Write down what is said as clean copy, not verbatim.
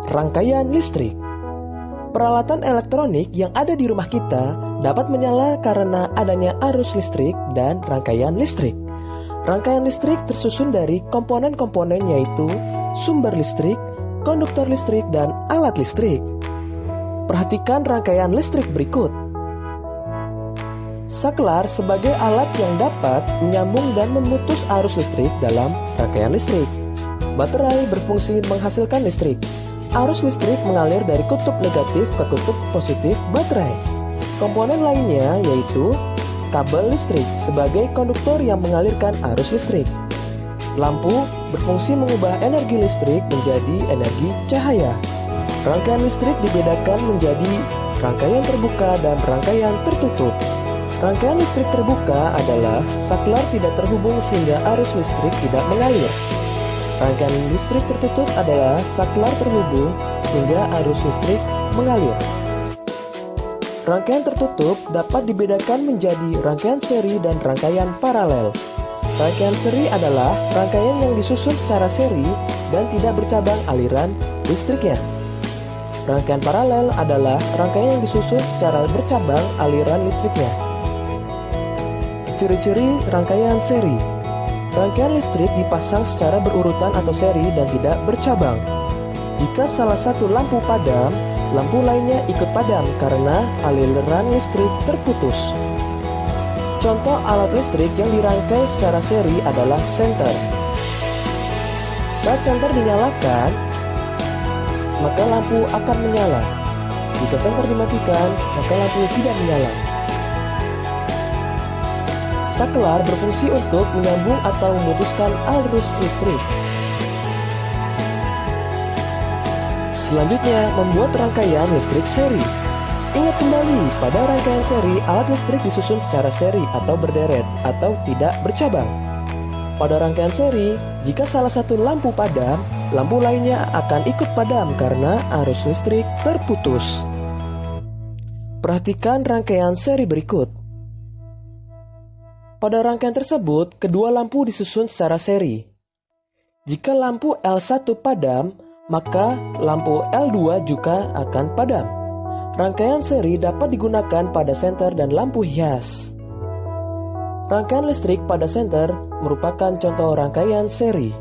rangkaian listrik. Peralatan elektronik yang ada di rumah kita dapat menyala karena adanya arus listrik dan rangkaian listrik. Rangkaian listrik tersusun dari komponen-komponen yaitu sumber listrik, konduktor listrik, dan alat listrik. Perhatikan rangkaian listrik berikut. Saklar sebagai alat yang dapat menyambung dan memutus arus listrik dalam rangkaian listrik. Baterai berfungsi menghasilkan listrik. Arus listrik mengalir dari kutub negatif ke kutub positif baterai. Komponen lainnya yaitu kabel listrik sebagai konduktor yang mengalirkan arus listrik. Lampu berfungsi mengubah energi listrik menjadi energi cahaya. Rangkaian listrik dibedakan menjadi rangkaian terbuka dan rangkaian tertutup. Rangkaian listrik terbuka adalah saklar tidak terhubung sehingga arus listrik tidak mengalir. Rangkaian listrik tertutup adalah saklar terhubung sehingga arus listrik mengalir. Rangkaian tertutup dapat dibedakan menjadi rangkaian seri dan rangkaian paralel. Rangkaian seri adalah rangkaian yang disusun secara seri dan tidak bercabang aliran listriknya. Rangkaian paralel adalah rangkaian yang disusun secara bercabang aliran listriknya. Ciri-ciri rangkaian seri. Rangkaian listrik dipasang secara berurutan atau seri dan tidak bercabang. Jika salah satu lampu padam, lampu lainnya ikut padam karena aliran listrik terputus. Contoh alat listrik yang dirangkai secara seri adalah senter. Saat senter dinyalakan, maka lampu akan menyala. Jika senter dimatikan, maka lampu tidak menyala. Saklar berfungsi untuk menyambung atau memutuskan arus listrik. Selanjutnya, membuat rangkaian listrik seri. Ingat kembali, pada rangkaian seri, alat listrik disusun secara seri atau berderet atau tidak bercabang. Pada rangkaian seri, jika salah satu lampu padam, lampu lainnya akan ikut padam karena arus listrik terputus. Perhatikan rangkaian seri berikut. Pada rangkaian tersebut, kedua lampu disusun secara seri. Jika lampu L1 padam, maka lampu L2 juga akan padam. Rangkaian seri dapat digunakan pada senter dan lampu hias. Rangkaian listrik pada senter merupakan contoh rangkaian seri.